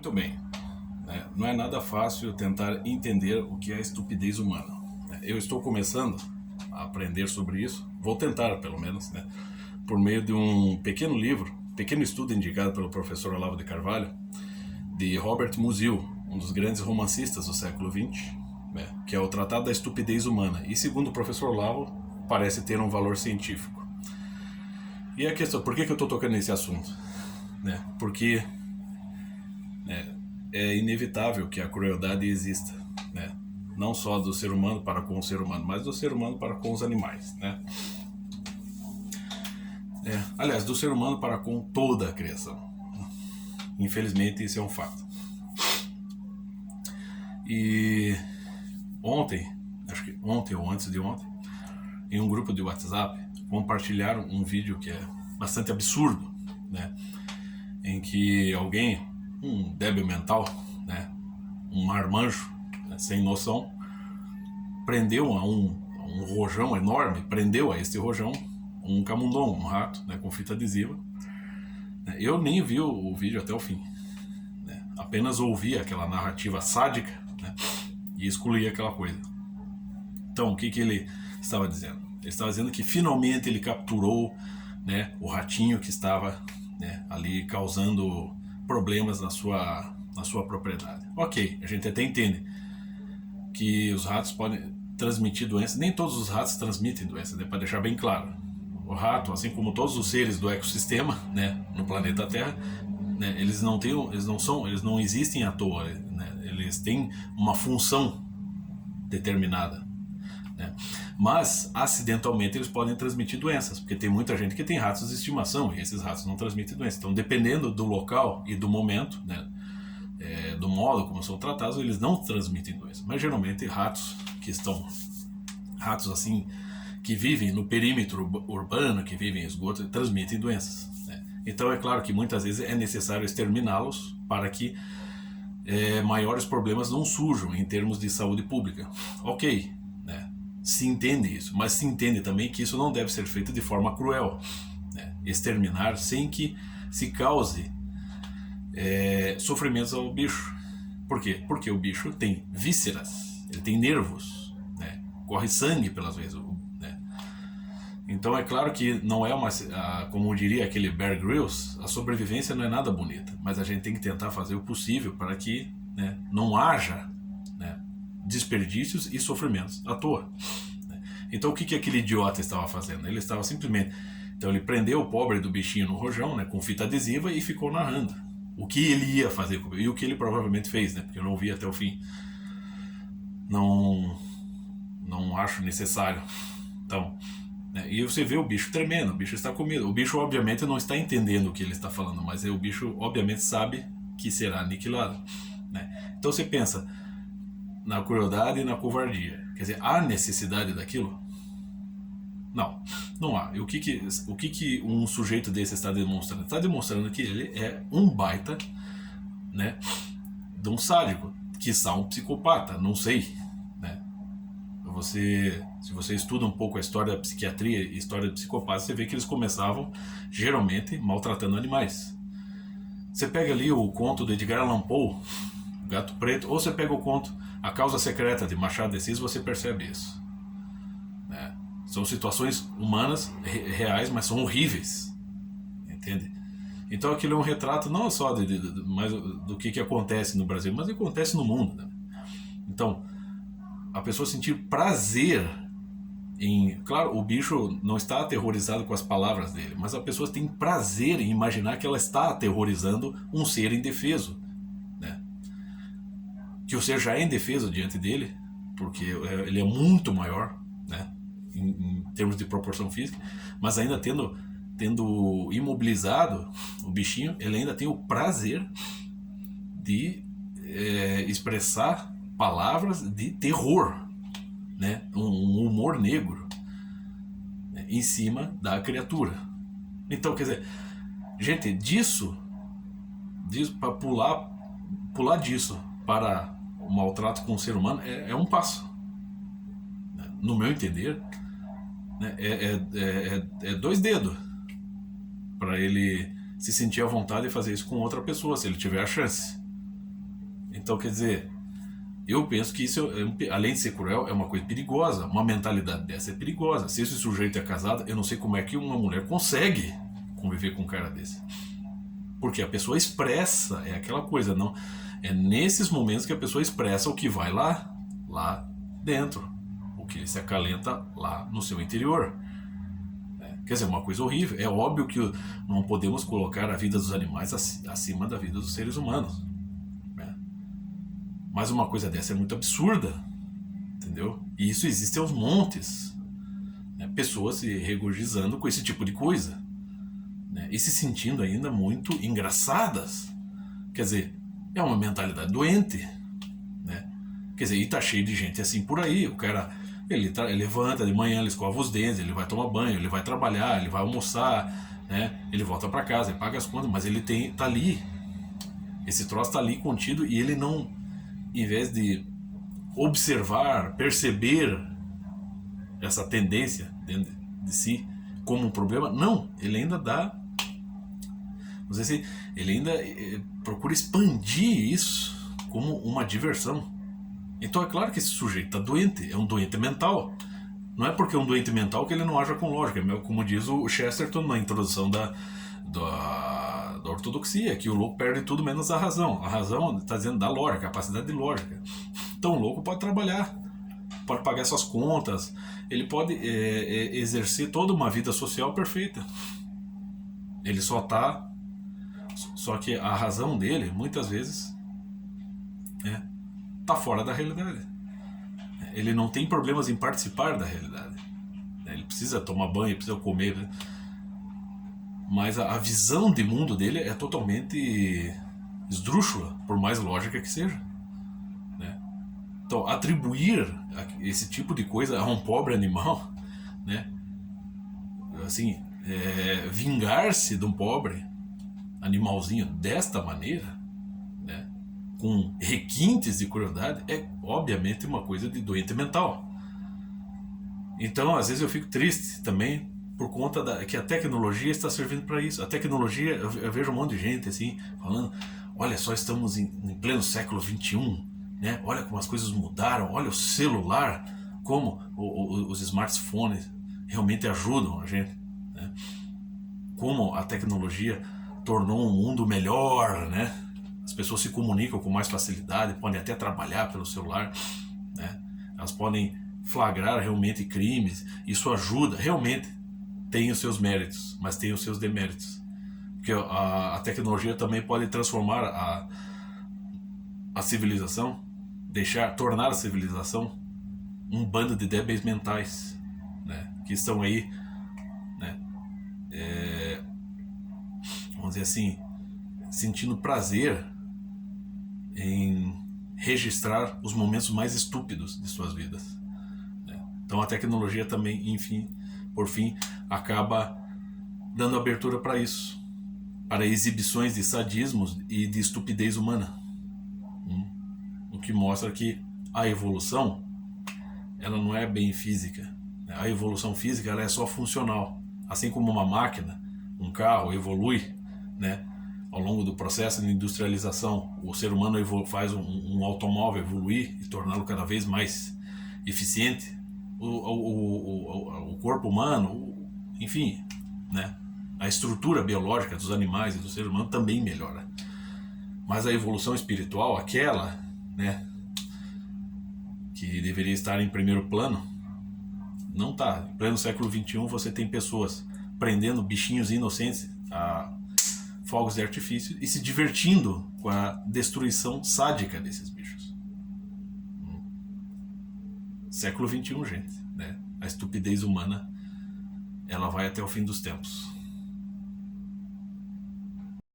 Muito bem, né? Não é nada fácil tentar entender o que é a estupidez humana. Eu estou começando a aprender sobre isso, vou tentar pelo menos, né? Por meio de um pequeno livro, pequeno estudo indicado pelo professor Olavo de Carvalho, de Robert Musil, um dos grandes romancistas do século XX, né? Que é o Tratado da Estupidez Humana. E segundo o professor Olavo, parece ter um valor científico. E a questão, por que eu estou tocando nesse assunto? Né? Porque é inevitável que a crueldade exista, né? Não só do ser humano para com o ser humano, mas do ser humano para com os animais, né? Aliás, do ser humano para com toda a criação. Infelizmente, isso é um fato. E ontem, acho que ontem ou antes de ontem, em um grupo de WhatsApp, compartilharam um vídeo que é bastante absurdo, né? Em que alguém, um débil mental, né? Um marmanjo, né? Sem noção, prendeu a um rojão enorme, prendeu a este rojão um camundongo, um rato, né? Com fita adesiva. Eu nem vi o vídeo até o fim, né? Apenas ouvi aquela narrativa sádica, né? E excluí aquela coisa. Então, o que ele estava dizendo? Ele estava dizendo que finalmente ele capturou, né, o ratinho que estava, né, ali causando problemas na sua propriedade. Ok, a gente até entende que os ratos podem transmitir doenças. Nem todos os ratos transmitem doenças, né, para deixar bem claro. O rato, assim como todos os seres do ecossistema, né, no planeta Terra, né, eles não existem à toa, né, eles têm uma função determinada, né? Mas acidentalmente eles podem transmitir doenças, porque tem muita gente que tem ratos de estimação e esses ratos não transmitem doenças. Então, dependendo do local e do momento, né, do modo como são tratados, eles não transmitem doenças. Mas geralmente ratos assim, que vivem no perímetro urbano, que vivem em esgoto, transmitem doenças, né? Então é claro que muitas vezes é necessário exterminá-los para que maiores problemas não surjam em termos de saúde pública. Ok, né? Se entende isso, mas se entende também que isso não deve ser feito de forma cruel, né? Exterminar sem que se cause sofrimentos ao bicho. Por quê? Porque o bicho tem vísceras, ele tem nervos, né? Corre sangue pelas vezes, né? Então é claro que não é como diria aquele Bear Grylls, a sobrevivência não é nada bonita, mas a gente tem que tentar fazer o possível para que, né, não haja, né, desperdícios e sofrimentos à toa, né? Então o que aquele idiota estava fazendo? Ele estava simplesmente... Então ele prendeu o pobre do bichinho no rojão, né, com fita adesiva e ficou narrando o que ele ia fazer e o que ele provavelmente fez, né, porque eu não vi até o fim. Não acho necessário. Então... E você vê o bicho tremendo, o bicho está com medo. O bicho obviamente não está entendendo o que ele está falando, mas o bicho obviamente sabe que será aniquilado, né? Então você pensa na crueldade e na covardia. Quer dizer, há necessidade daquilo? Não há. E o que um sujeito desse está demonstrando? Está demonstrando que ele é um baita, né, de um sádico, quiçá um psicopata, não sei, né? Se você estuda um pouco a história da psiquiatria e a história de psicopatas, você vê que eles começavam geralmente maltratando animais. Você pega ali o conto do Edgar Allan Poe, Gato Preto, ou você pega o conto A Causa Secreta de Machado de Assis, você percebe isso, né? São situações humanas reais, mas são horríveis, entende? Então aquilo é um retrato não só do que acontece no Brasil, mas acontece no mundo, né? Então a pessoa sentir prazer em... Claro, o bicho não está aterrorizado com as palavras dele, mas a pessoa tem prazer em imaginar que ela está aterrorizando um ser indefeso, né? Que o ser já é indefeso diante dele, porque ele é muito maior, né, em termos de proporção física, mas ainda tendo imobilizado o bichinho, ele ainda tem o prazer de expressar palavras de terror, né? Um humor negro, né, em cima da criatura. Então, quer dizer, gente, disso para pular disso para o maltrato com o ser humano é um passo, né? No meu entender, né, é dois dedos para ele se sentir à vontade e fazer isso com outra pessoa, se ele tiver a chance, Então, quer dizer, eu penso que isso, além de ser cruel, é uma coisa perigosa. Uma mentalidade dessa é perigosa. Se esse sujeito é casado, eu não sei como é que uma mulher consegue conviver com um cara desse. Porque a pessoa expressa, é aquela coisa, não? É nesses momentos que a pessoa expressa o que vai lá dentro. O que se acalenta lá no seu interior. Quer dizer, uma coisa horrível. É óbvio que não podemos colocar a vida dos animais acima da vida dos seres humanos. Mas uma coisa dessa é muito absurda, entendeu? E isso existe aos montes. Pessoas se regozijando com esse tipo de coisa. E se sentindo ainda muito engraçadas. Quer dizer, é uma mentalidade doente. Quer dizer, e tá cheio de gente assim por aí. O cara, ele levanta de manhã, ele escova os dentes, ele vai tomar banho, ele vai trabalhar, ele vai almoçar, ele volta para casa, ele paga as contas, mas ele tá ali. Esse troço tá ali contido e ele não, em vez de observar, perceber essa tendência dentro de si como um problema, não, ele ainda dá, não sei se ele ainda procura expandir isso como uma diversão. Então é claro que esse sujeito está doente, é um doente mental. Não é porque é um doente mental que ele não aja com lógica, como diz o Chesterton na introdução da ortodoxia, que o louco perde tudo menos a razão. A razão está dizendo da lógica, capacidade de lógica. Então o louco pode trabalhar, pode pagar suas contas, ele pode exercer toda uma vida social perfeita. Ele só que a razão dele, muitas vezes, está fora da realidade. Ele não tem problemas em participar da realidade. Ele precisa tomar banho, precisa comer, mas a visão de mundo dele é totalmente esdrúxula, por mais lógica que seja. Então, atribuir esse tipo de coisa a um pobre animal, assim, vingar-se de um pobre animalzinho desta maneira, com requintes de crueldade, é obviamente uma coisa de doente mental. Então, às vezes eu fico triste também por conta que a tecnologia está servindo para isso. A tecnologia, eu vejo um monte de gente assim falando: olha só, estamos em pleno século XXI, olha como as coisas mudaram, olha o celular, como os smartphones realmente ajudam a gente, como a tecnologia tornou um mundo melhor, As pessoas se comunicam com mais facilidade, podem até trabalhar pelo celular, Elas podem flagrar realmente crimes. Isso ajuda, realmente tem os seus méritos, mas tem os seus deméritos. Porque a tecnologia também pode transformar a civilização, tornar a civilização um bando de débeis mentais, que estão aí, vamos dizer assim, sentindo prazer em registrar os momentos mais estúpidos de suas vidas. Então a tecnologia também, enfim, por fim, acaba dando abertura para isso, para exibições de sadismos e de estupidez humana, o que mostra que a evolução, ela não é bem física. A evolução física, ela é só funcional, assim como uma máquina, um carro evolui, ao longo do processo de industrialização. O ser humano faz um automóvel evoluir e torná-lo cada vez mais eficiente. O corpo humano, enfim, a estrutura biológica dos animais e do ser humano também melhora. Mas a evolução espiritual, aquela, que deveria estar em primeiro plano, não está. Em pleno século XXI você tem pessoas prendendo bichinhos inocentes a fogos de artifício e se divertindo com a destruição sádica desses bichos. Século XXI, gente, A estupidez humana, ela vai até o fim dos tempos.